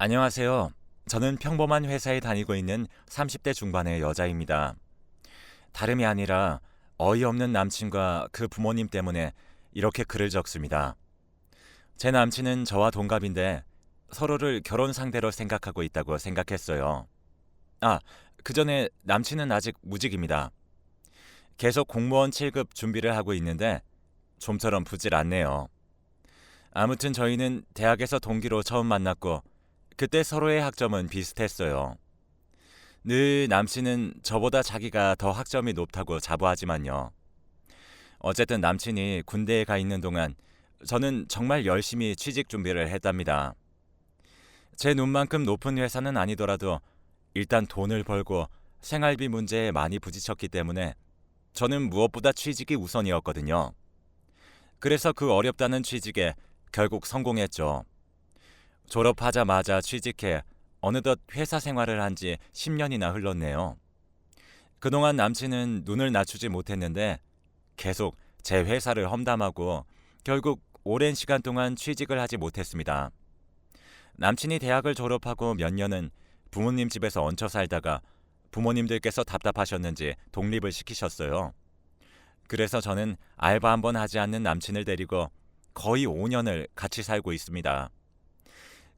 안녕하세요. 저는 평범한 회사에 다니고 있는 30대 중반의 여자입니다. 다름이 아니라 어이없는 남친과 그 부모님 때문에 이렇게 글을 적습니다. 제 남친은 저와 동갑인데 서로를 결혼 상대로 생각하고 있다고 생각했어요. 아, 그 전에 남친은 아직 무직입니다. 계속 공무원 7급 준비를 하고 있는데 좀처럼 붙질 않네요. 아무튼 저희는 대학에서 동기로 처음 만났고 그때 서로의 학점은 비슷했어요. 늘 남친은 저보다 자기가 더 학점이 높다고 자부하지만요. 어쨌든 남친이 군대에 가 있는 동안 저는 정말 열심히 취직 준비를 했답니다. 제 눈만큼 높은 회사는 아니더라도 일단 돈을 벌고 생활비 문제에 많이 부딪혔기 때문에 저는 무엇보다 취직이 우선이었거든요. 그래서 그 어렵다는 취직에 결국 성공했죠. 졸업하자마자 취직해 어느덧 회사 생활을 한 지 10년이나 흘렀네요. 그동안 남친은 눈을 낮추지 못했는데 계속 제 회사를 험담하고 결국 오랜 시간 동안 취직을 하지 못했습니다. 남친이 대학을 졸업하고 몇 년은 부모님 집에서 얹혀 살다가 부모님들께서 답답하셨는지 독립을 시키셨어요. 그래서 저는 알바 한번 하지 않는 남친을 데리고 거의 5년을 같이 살고 있습니다.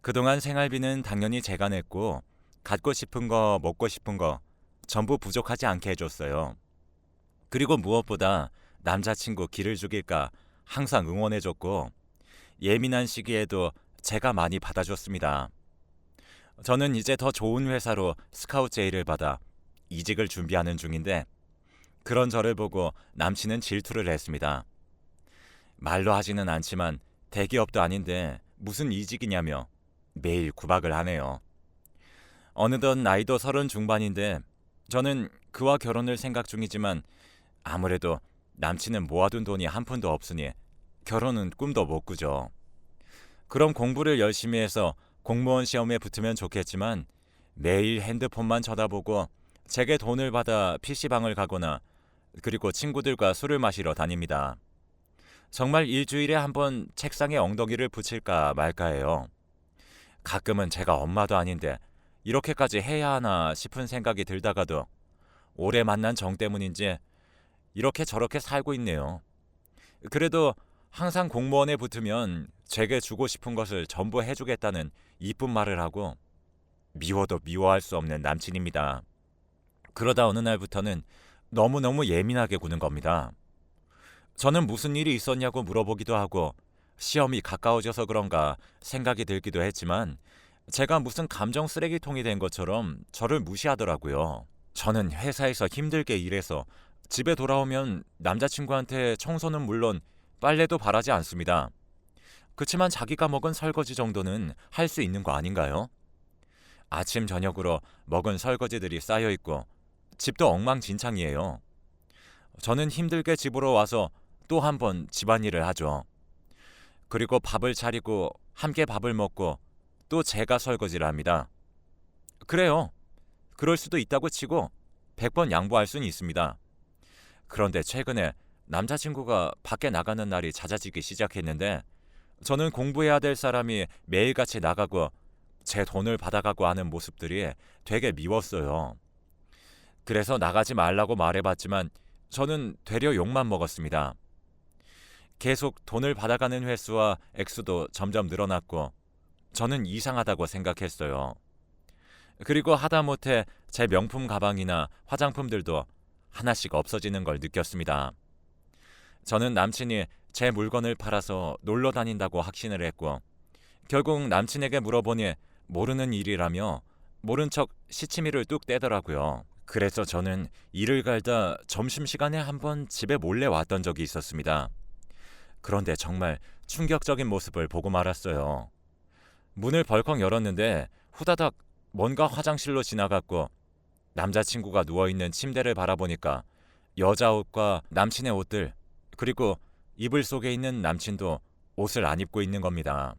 그동안 생활비는 당연히 제가 냈고 갖고 싶은 거, 먹고 싶은 거 전부 부족하지 않게 해줬어요. 그리고 무엇보다 남자친구 기를 죽일까 항상 응원해줬고 예민한 시기에도 제가 많이 받아줬습니다. 저는 이제 더 좋은 회사로 스카우트 제의를 받아 이직을 준비하는 중인데 그런 저를 보고 남친은 질투를 했습니다. 말로 하지는 않지만 대기업도 아닌데 무슨 이직이냐며 매일 구박을 하네요. 어느덧 나이도 30 중반인데 저는 그와 결혼을 생각 중이지만 아무래도 남친은 모아둔 돈이 한 푼도 없으니 결혼은 꿈도 못 꾸죠. 그럼 공부를 열심히 해서 공무원 시험에 붙으면 좋겠지만 매일 핸드폰만 쳐다보고 제게 돈을 받아 PC방을 가거나 그리고 친구들과 술을 마시러 다닙니다. 정말 일주일에 한 번 책상에 엉덩이를 붙일까 말까 해요. 가끔은 제가 엄마도 아닌데 이렇게까지 해야 하나 싶은 생각이 들다가도 오래 만난 정 때문인지 이렇게 저렇게 살고 있네요. 그래도 항상 공무원에 붙으면 제게 주고 싶은 것을 전부 해주겠다는 이쁜 말을 하고 미워도 미워할 수 없는 남친입니다. 그러다 어느 날부터는 너무너무 예민하게 구는 겁니다. 저는 무슨 일이 있었냐고 물어보기도 하고 시험이 가까워져서 그런가 생각이 들기도 했지만 제가 무슨 감정 쓰레기통이 된 것처럼 저를 무시하더라고요. 저는 회사에서 힘들게 일해서 집에 돌아오면 남자친구한테 청소는 물론 빨래도 바라지 않습니다. 그치만 자기가 먹은 설거지 정도는 할 수 있는 거 아닌가요? 아침 저녁으로 먹은 설거지들이 쌓여 있고 집도 엉망진창이에요. 저는 힘들게 집으로 와서 또 한 번 집안일을 하죠. 그리고 밥을 차리고 함께 밥을 먹고 또 제가 설거지를 합니다. 그래요. 그럴 수도 있다고 치고 100번 양보할 수는 있습니다. 그런데 최근에 남자친구가 밖에 나가는 날이 잦아지기 시작했는데 저는 공부해야 될 사람이 매일같이 나가고 제 돈을 받아가고 하는 모습들이 되게 미웠어요. 그래서 나가지 말라고 말해봤지만 저는 되려 욕만 먹었습니다. 계속 돈을 받아가는 횟수와 액수도 점점 늘어났고 저는 이상하다고 생각했어요. 그리고 하다못해 제 명품 가방이나 화장품들도 하나씩 없어지는 걸 느꼈습니다. 저는 남친이 제 물건을 팔아서 놀러 다닌다고 확신을 했고 결국 남친에게 물어보니 모르는 일이라며 모른 척 시치미를 뚝 떼더라고요. 그래서 저는 일을 갈다 점심시간에 한번 집에 몰래 왔던 적이 있었습니다. 그런데 정말 충격적인 모습을 보고 말았어요. 문을 벌컥 열었는데 후다닥 뭔가 화장실로 지나갔고 남자친구가 누워있는 침대를 바라보니까 여자 옷과 남친의 옷들 그리고 이불 속에 있는 남친도 옷을 안 입고 있는 겁니다.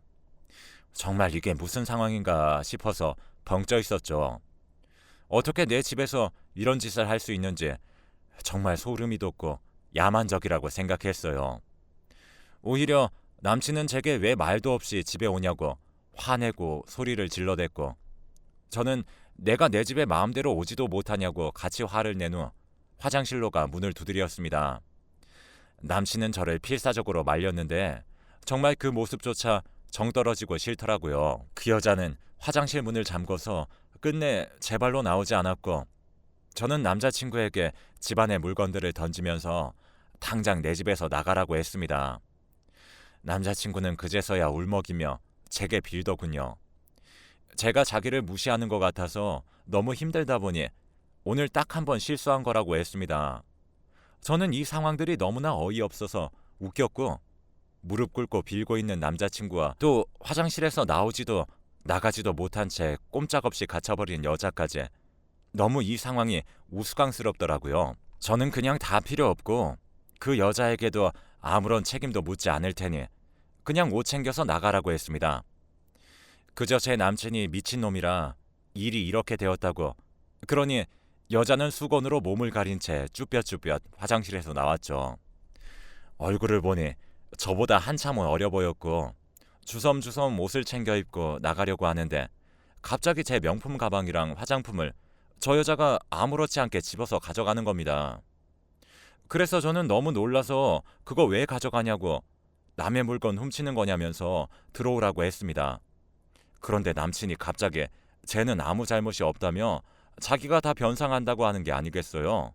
정말 이게 무슨 상황인가 싶어서 벙쪄 있었죠. 어떻게 내 집에서 이런 짓을 할 수 있는지 정말 소름이 돋고 야만적이라고 생각했어요. 오히려 남친은 제게 왜 말도 없이 집에 오냐고 화내고 소리를 질러댔고 저는 내가 내 집에 마음대로 오지도 못하냐고 같이 화를 낸 후 화장실로 가 문을 두드렸습니다. 남친은 저를 필사적으로 말렸는데 정말 그 모습조차 정떨어지고 싫더라고요. 그 여자는 화장실 문을 잠궈서 끝내 제 발로 나오지 않았고 저는 남자친구에게 집안의 물건들을 던지면서 당장 내 집에서 나가라고 했습니다. 남자친구는 그제서야 울먹이며 제게 빌더군요. 제가 자기를 무시하는 것 같아서 너무 힘들다 보니 오늘 딱 한 번 실수한 거라고 했습니다. 저는 이 상황들이 너무나 어이없어서 웃겼고 무릎 꿇고 빌고 있는 남자친구와 또 화장실에서 나오지도 나가지도 못한 채 꼼짝없이 갇혀버린 여자까지 너무 이 상황이 우스꽝스럽더라고요. 저는 그냥 다 필요 없고 그 여자에게도 아무런 책임도 묻지 않을 테니 그냥 옷 챙겨서 나가라고 했습니다. 그저 제 남친이 미친놈이라 일이 이렇게 되었다고 그러니 여자는 수건으로 몸을 가린 채 쭈뼛쭈뼛 화장실에서 나왔죠. 얼굴을 보니 저보다 한참은 어려 보였고 주섬주섬 옷을 챙겨 입고 나가려고 하는데 갑자기 제 명품 가방이랑 화장품을 저 여자가 아무렇지 않게 집어서 가져가는 겁니다. 그래서 저는 너무 놀라서 그거 왜 가져가냐고 남의 물건 훔치는 거냐면서 들어오라고 했습니다. 그런데 남친이 갑자기 쟤는 아무 잘못이 없다며 자기가 다 변상한다고 하는 게 아니겠어요.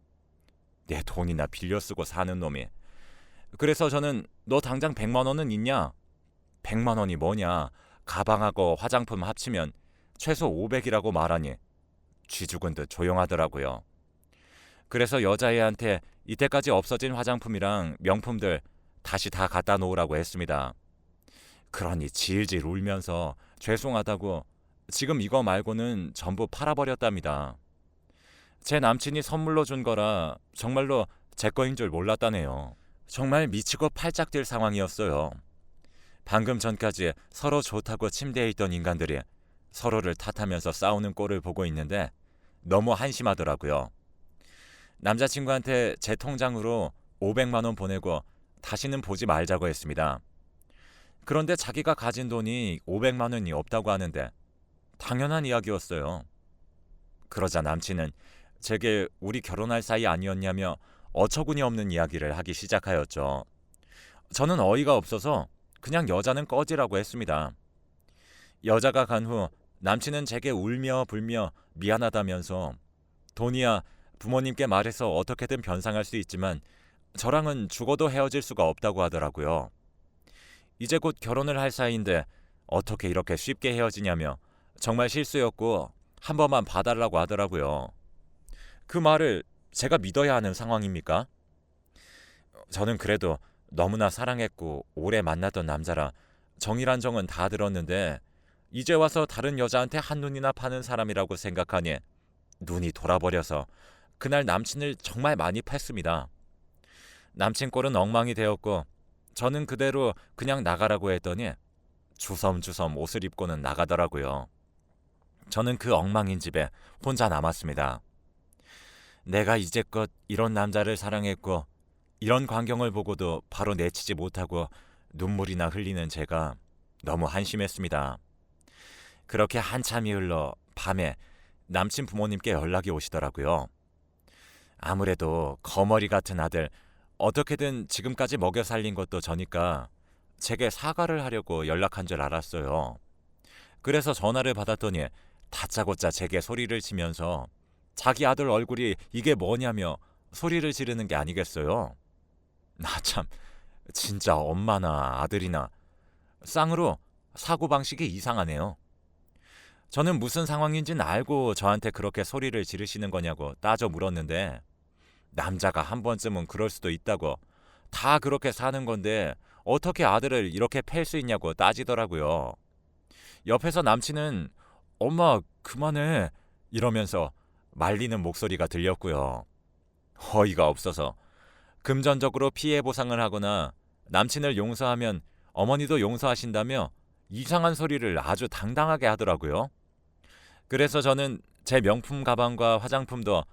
내 돈이나 빌려 쓰고 사는 놈이. 그래서 저는 너 당장 100만 원은 있냐? 100만 원이 뭐냐? 가방하고 화장품 합치면 최소 500이라고 말하니 쥐 죽은 듯 조용하더라고요. 그래서 여자애한테 이때까지 없어진 화장품이랑 명품들 다시 다 갖다 놓으라고 했습니다. 그러니 질질 울면서 죄송하다고 지금 이거 말고는 전부 팔아버렸답니다. 제 남친이 선물로 준 거라 정말로 제 거인 줄 몰랐다네요. 정말 미치고 팔짝 뛸 상황이었어요. 방금 전까지 서로 좋다고 침대에 있던 인간들이 서로를 탓하면서 싸우는 꼴을 보고 있는데 너무 한심하더라고요. 남자친구한테 제 통장으로 500만 원 보내고 다시는 보지 말자고 했습니다. 그런데 자기가 가진 돈이 500만 원이 없다고 하는데 당연한 이야기였어요. 그러자 남친은 제게 우리 결혼할 사이 아니었냐며 어처구니 없는 이야기를 하기 시작하였죠. 저는 어이가 없어서 그냥 여자는 꺼지라고 했습니다. 여자가 간 후 남친은 제게 울며 불며 미안하다면서 돈이야 부모님께 말해서 어떻게든 변상할 수 있지만 저랑은 죽어도 헤어질 수가 없다고 하더라고요. 이제 곧 결혼을 할 사이인데 어떻게 이렇게 쉽게 헤어지냐며 정말 실수였고 한 번만 봐달라고 하더라고요. 그 말을 제가 믿어야 하는 상황입니까? 저는 그래도 너무나 사랑했고 오래 만났던 남자라 정이란 정은 다 들었는데 이제 와서 다른 여자한테 한눈이나 파는 사람이라고 생각하니 눈이 돌아버려서 그날 남친을 정말 많이 팼습니다. 남친 꼴은 엉망이 되었고 저는 그대로 그냥 나가라고 했더니 주섬주섬 옷을 입고는 나가더라고요. 저는 그 엉망인 집에 혼자 남았습니다. 내가 이제껏 이런 남자를 사랑했고 이런 광경을 보고도 바로 내치지 못하고 눈물이나 흘리는 제가 너무 한심했습니다. 그렇게 한참이 흘러 밤에 남친 부모님께 연락이 오시더라고요. 아무래도 거머리 같은 아들 어떻게든 지금까지 먹여 살린 것도 저니까 제게 사과를 하려고 연락한 줄 알았어요. 그래서 전화를 받았더니 다짜고짜 제게 소리를 치면서 자기 아들 얼굴이 이게 뭐냐며 소리를 지르는 게 아니겠어요. 나 참 진짜 엄마나 아들이나 쌍으로 사고방식이 이상하네요. 저는 무슨 상황인지는 알고 저한테 그렇게 소리를 지르시는 거냐고 따져 물었는데 남자가 한 번쯤은 그럴 수도 있다고 다 그렇게 사는 건데 어떻게 아들을 이렇게 팰 수 있냐고 따지더라고요. 옆에서 남친은 엄마 그만해 이러면서 말리는 목소리가 들렸고요. 어이가 없어서 금전적으로 피해 보상을 하거나 남친을 용서하면 어머니도 용서하신다며 이상한 소리를 아주 당당하게 하더라고요. 그래서 저는 제 명품 가방과 화장품도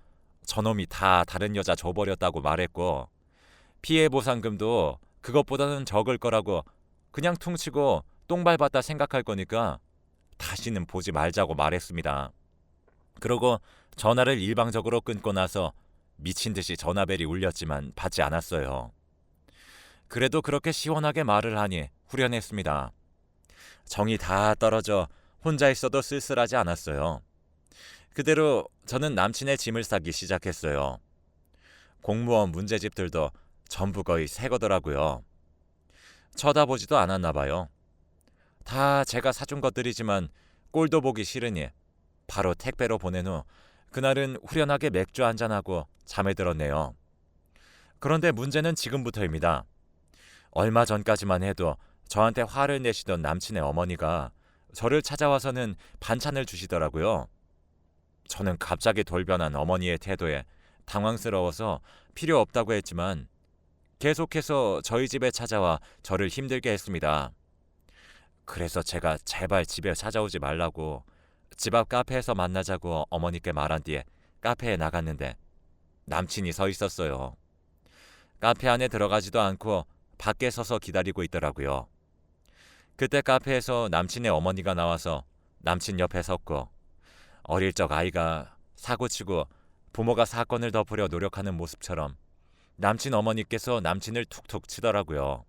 저놈이 다 다른 여자 줘버렸다고 말했고 피해 보상금도 그것보다는 적을 거라고 그냥 퉁치고 똥 밟았다 생각할 거니까 다시는 보지 말자고 말했습니다. 그러고 전화를 일방적으로 끊고 나서 미친 듯이 전화벨이 울렸지만 받지 않았어요. 그래도 그렇게 시원하게 말을 하니 후련했습니다. 정이 다 떨어져 혼자 있어도 쓸쓸하지 않았어요. 그대로 저는 남친의 짐을 싸기 시작했어요. 공무원 문제집들도 전부 거의 새 거더라고요. 쳐다보지도 않았나 봐요. 다 제가 사준 것들이지만 꼴도 보기 싫으니 바로 택배로 보낸 후 그날은 후련하게 맥주 한잔하고 잠에 들었네요. 그런데 문제는 지금부터입니다. 얼마 전까지만 해도 저한테 화를 내시던 남친의 어머니가 저를 찾아와서는 반찬을 주시더라고요. 저는 갑자기 돌변한 어머니의 태도에 당황스러워서 필요 없다고 했지만 계속해서 저희 집에 찾아와 저를 힘들게 했습니다. 그래서 제가 제발 집에 찾아오지 말라고 집 앞 카페에서 만나자고 어머니께 말한 뒤에 카페에 나갔는데 남친이 서 있었어요. 카페 안에 들어가지도 않고 밖에 서서 기다리고 있더라고요. 그때 카페에서 남친의 어머니가 나와서 남친 옆에 섰고 어릴 적 아이가 사고치고 부모가 사건을 덮으려 노력하는 모습처럼 남친 어머니께서 남친을 툭툭 치더라고요.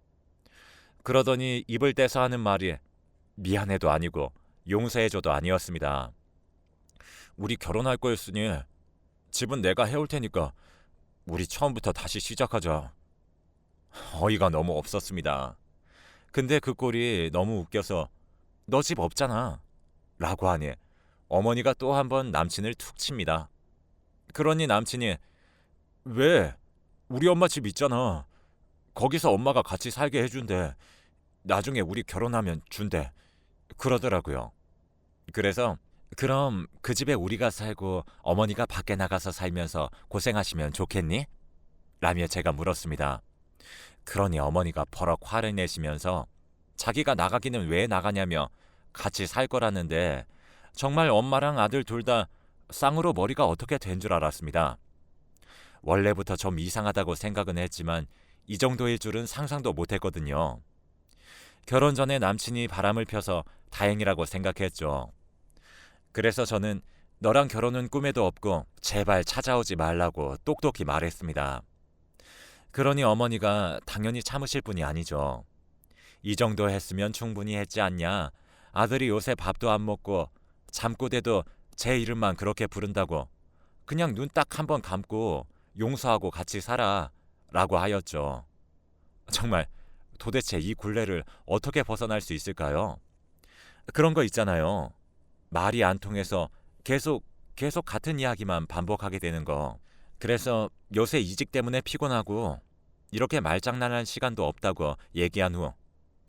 그러더니 입을 떼서 하는 말이 미안해도 아니고 용서해줘도 아니었습니다. 우리 결혼할 거였으니 집은 내가 해올 테니까 우리 처음부터 다시 시작하자. 어이가 너무 없었습니다. 근데 그 꼴이 너무 웃겨서 너 집 없잖아 라고 하니 어머니가 또 한 번 남친을 툭 칩니다. 그러니 남친이 왜? 우리 엄마 집 있잖아. 거기서 엄마가 같이 살게 해준대. 나중에 우리 결혼하면 준대. 그러더라고요. 그래서 그럼 그 집에 우리가 살고 어머니가 밖에 나가서 살면서 고생하시면 좋겠니? 라며 제가 물었습니다. 그러니 어머니가 버럭 화를 내시면서 자기가 나가기는 왜 나가냐며 같이 살 거라는데 정말 엄마랑 아들 둘 다 쌍으로 머리가 어떻게 된 줄 알았습니다. 원래부터 좀 이상하다고 생각은 했지만 이 정도일 줄은 상상도 못했거든요. 결혼 전에 남친이 바람을 펴서 다행이라고 생각했죠. 그래서 저는 너랑 결혼은 꿈에도 없고 제발 찾아오지 말라고 똑똑히 말했습니다. 그러니 어머니가 당연히 참으실 분이 아니죠. 이 정도 했으면 충분히 했지 않냐. 아들이 요새 밥도 안 먹고 잠꼬대도 제 이름만 그렇게 부른다고 그냥 눈 딱 한 번 감고 용서하고 같이 살아 라고 하였죠. 정말 도대체 이 굴레를 어떻게 벗어날 수 있을까요? 그런 거 있잖아요. 말이 안 통해서 계속 같은 이야기만 반복하게 되는 거. 그래서 요새 이직 때문에 피곤하고 이렇게 말장난할 시간도 없다고 얘기한 후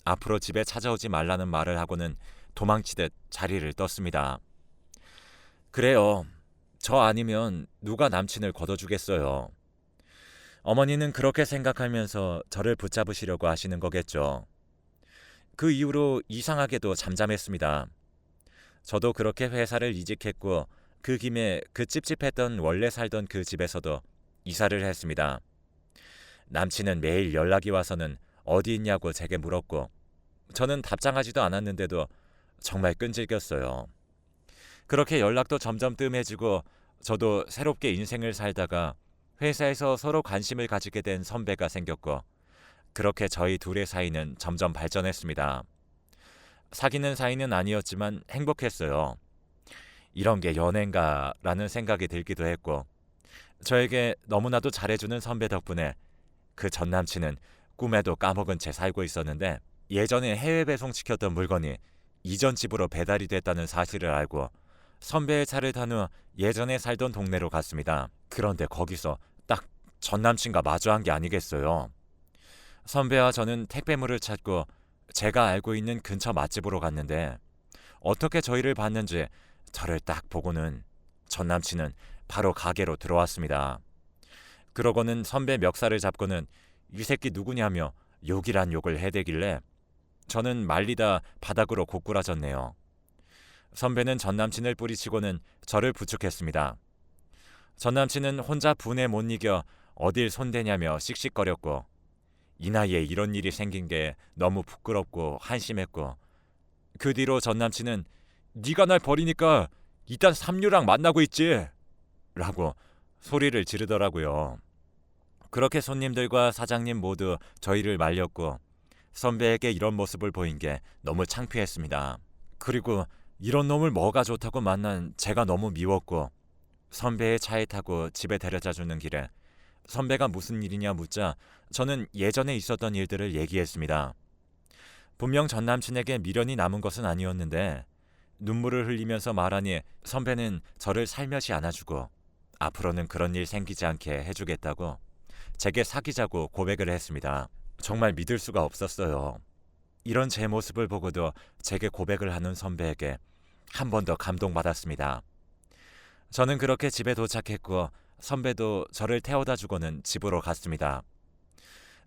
앞으로 집에 찾아오지 말라는 말을 하고는 도망치듯 자리를 떴습니다. 그래요. 저 아니면 누가 남친을 걷어주겠어요. 어머니는 그렇게 생각하면서 저를 붙잡으시려고 하시는 거겠죠. 그 이후로 이상하게도 잠잠했습니다. 저도 그렇게 회사를 이직했고 그 김에 그 찝찝했던 원래 살던 그 집에서도 이사를 했습니다. 남친은 매일 연락이 와서는 어디 있냐고 제게 물었고 저는 답장하지도 않았는데도 정말 끈질겼어요. 그렇게 연락도 점점 뜸해지고 저도 새롭게 인생을 살다가 회사에서 서로 관심을 가지게 된 선배가 생겼고 그렇게 저희 둘의 사이는 점점 발전했습니다. 사귀는 사이는 아니었지만 행복했어요. 이런 게 연애인가 라는 생각이 들기도 했고 저에게 너무나도 잘해주는 선배 덕분에 그 전 남친은 꿈에도 까먹은 채 살고 있었는데 예전에 해외 배송시켰던 물건이 이전 집으로 배달이 됐다는 사실을 알고 선배의 차를 탄 후 예전에 살던 동네로 갔습니다. 그런데 거기서 딱 전 남친과 마주한 게 아니겠어요. 선배와 저는 택배물을 찾고 제가 알고 있는 근처 맛집으로 갔는데 어떻게 저희를 봤는지 저를 딱 보고는 전 남친은 바로 가게로 들어왔습니다. 그러고는 선배 멱살을 잡고는 이 새끼 누구냐며 욕이란 욕을 해대길래 저는 말리다 바닥으로 고꾸라졌네요. 선배는 전 남친을 뿌리치고는 저를 부축했습니다. 전 남친은 혼자 분에 못 이겨 어딜 손대냐며 씩씩거렸고 이 나이에 이런 일이 생긴 게 너무 부끄럽고 한심했고 그 뒤로 전 남친은 네가 날 버리니까 일단 삼류랑 만나고 있지 라고 소리를 지르더라고요. 그렇게 손님들과 사장님 모두 저희를 말렸고 선배에게 이런 모습을 보인 게 너무 창피했습니다. 그리고 이런 놈을 뭐가 좋다고 만난 제가 너무 미웠고 선배의 차에 타고 집에 데려다 주는 길에 선배가 무슨 일이냐 묻자 저는 예전에 있었던 일들을 얘기했습니다. 분명 전 남친에게 미련이 남은 것은 아니었는데 눈물을 흘리면서 말하니 선배는 저를 살며시 안아주고 앞으로는 그런 일 생기지 않게 해주겠다고 제게 사귀자고 고백을 했습니다. 정말 믿을 수가 없었어요. 이런 제 모습을 보고도 제게 고백을 하는 선배에게 한 번 더 감동받았습니다. 저는 그렇게 집에 도착했고 선배도 저를 태워다 주고는 집으로 갔습니다.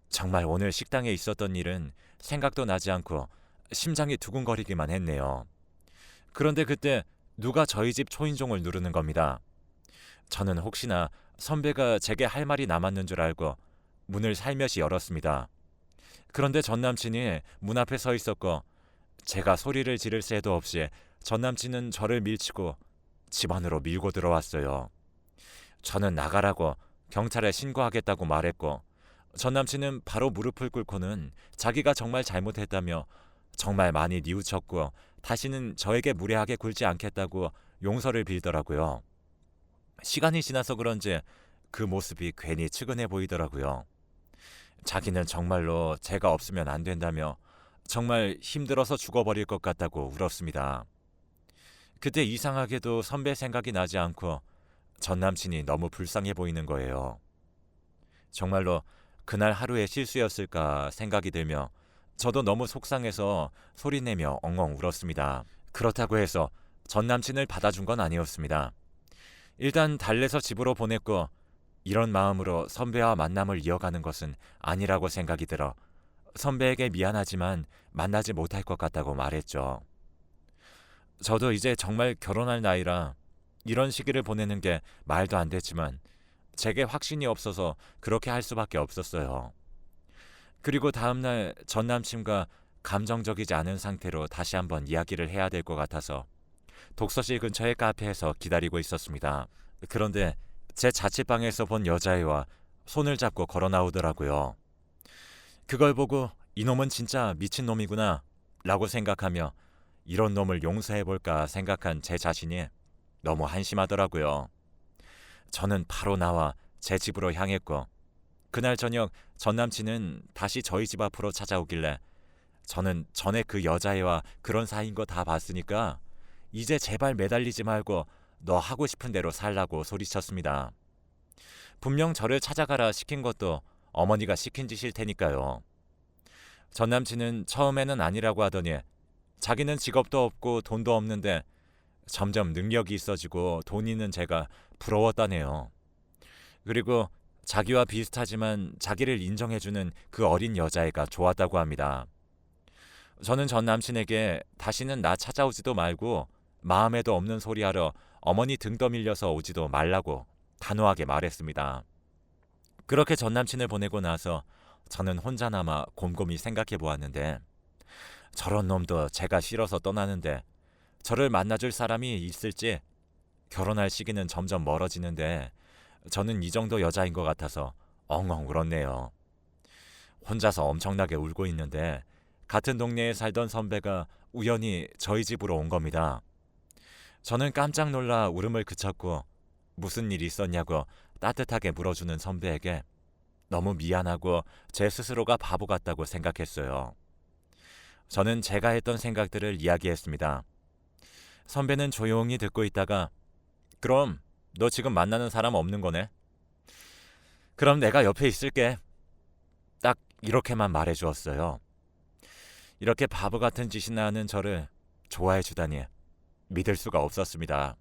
정말 오늘 식당에 있었던 일은 생각도 나지 않고 심장이 두근거리기만 했네요. 그런데 그때 누가 저희 집 초인종을 누르는 겁니다. 저는 혹시나 선배가 제게 할 말이 남았는 줄 알고 문을 살며시 열었습니다. 그런데 전 남친이 문 앞에 서 있었고 제가 소리를 지를 새도 없이 전 남친은 저를 밀치고 집 안으로 밀고 들어왔어요. 저는 나가라고 경찰에 신고하겠다고 말했고 전 남친은 바로 무릎을 꿇고는 자기가 정말 잘못했다며 정말 많이 뉘우쳤고 다시는 저에게 무례하게 굴지 않겠다고 용서를 빌더라고요. 시간이 지나서 그런지 그 모습이 괜히 측은해 보이더라고요. 자기는 정말로 제가 없으면 안 된다며 정말 힘들어서 죽어버릴 것 같다고 울었습니다. 그때 이상하게도 선배 생각이 나지 않고 전 남친이 너무 불쌍해 보이는 거예요. 정말로 그날 하루의 실수였을까 생각이 들며 저도 너무 속상해서 소리내며 엉엉 울었습니다. 그렇다고 해서 전 남친을 받아준 건 아니었습니다. 일단 달래서 집으로 보냈고 이런 마음으로 선배와 만남을 이어가는 것은 아니라고 생각이 들어 선배에게 미안하지만 만나지 못할 것 같다고 말했죠. 저도 이제 정말 결혼할 나이라 이런 시기를 보내는 게 말도 안 됐지만 제게 확신이 없어서 그렇게 할 수밖에 없었어요. 그리고 다음날 전 남친과 감정적이지 않은 상태로 다시 한번 이야기를 해야 될 것 같아서 독서실 근처의 카페에서 기다리고 있었습니다. 그런데 제 자취방에서 본 여자애와 손을 잡고 걸어 나오더라고요. 그걸 보고 이놈은 진짜 미친놈이구나 라고 생각하며 이런 놈을 용서해볼까 생각한 제 자신이 너무 한심하더라고요. 저는 바로 나와 제 집으로 향했고 그날 저녁 전 남친은 다시 저희 집 앞으로 찾아오길래 저는 전에 그 여자애와 그런 사이인 거 다 봤으니까 이제 제발 매달리지 말고 너 하고 싶은 대로 살라고 소리쳤습니다. 분명 저를 찾아가라 시킨 것도 어머니가 시킨 짓일 테니까요. 전 남친은 처음에는 아니라고 하더니 자기는 직업도 없고 돈도 없는데 점점 능력이 있어지고 돈 있는 제가 부러웠다네요. 그리고 자기와 비슷하지만 자기를 인정해주는 그 어린 여자애가 좋았다고 합니다. 저는 전 남친에게 다시는 나 찾아오지도 말고 마음에도 없는 소리하러 어머니 등 떠밀려서 오지도 말라고 단호하게 말했습니다. 그렇게 전 남친을 보내고 나서 저는 혼자 남아 곰곰이 생각해 보았는데 저런 놈도 제가 싫어서 떠나는데 저를 만나줄 사람이 있을지 결혼할 시기는 점점 멀어지는데 저는 이 정도 여자인 것 같아서 엉엉 울었네요. 혼자서 엄청나게 울고 있는데 같은 동네에 살던 선배가 우연히 저희 집으로 온 겁니다. 저는 깜짝 놀라 울음을 그쳤고 무슨 일이 있었냐고 따뜻하게 물어주는 선배에게 너무 미안하고 제 스스로가 바보 같다고 생각했어요. 저는 제가 했던 생각들을 이야기했습니다. 선배는 조용히 듣고 있다가 그럼 너 지금 만나는 사람 없는 거네? 그럼 내가 옆에 있을게. 딱 이렇게만 말해주었어요. 이렇게 바보 같은 짓이나 하는 저를 좋아해 주다니 믿을 수가 없었습니다.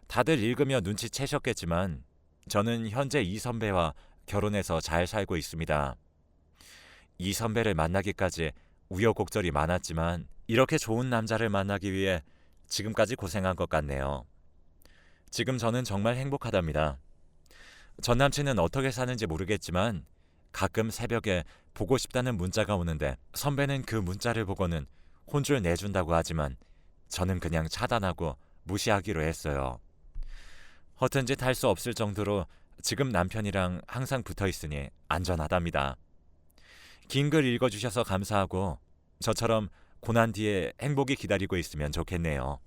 다들 읽으며 눈치채셨겠지만 저는 현재 이 선배와 결혼해서 잘 살고 있습니다. 이 선배를 만나기까지 우여곡절이 많았지만 이렇게 좋은 남자를 만나기 위해 지금까지 고생한 것 같네요. 지금 저는 정말 행복하답니다. 전 남친은 어떻게 사는지 모르겠지만 가끔 새벽에 보고 싶다는 문자가 오는데 선배는 그 문자를 보고는 혼쭐 내준다고 하지만 저는 그냥 차단하고 무시하기로 했어요. 허튼 짓 할 수 없을 정도로 지금 남편이랑 항상 붙어 있으니 안전하답니다. 긴 글 읽어주셔서 감사하고 저처럼 고난 뒤에 행복이 기다리고 있으면 좋겠네요.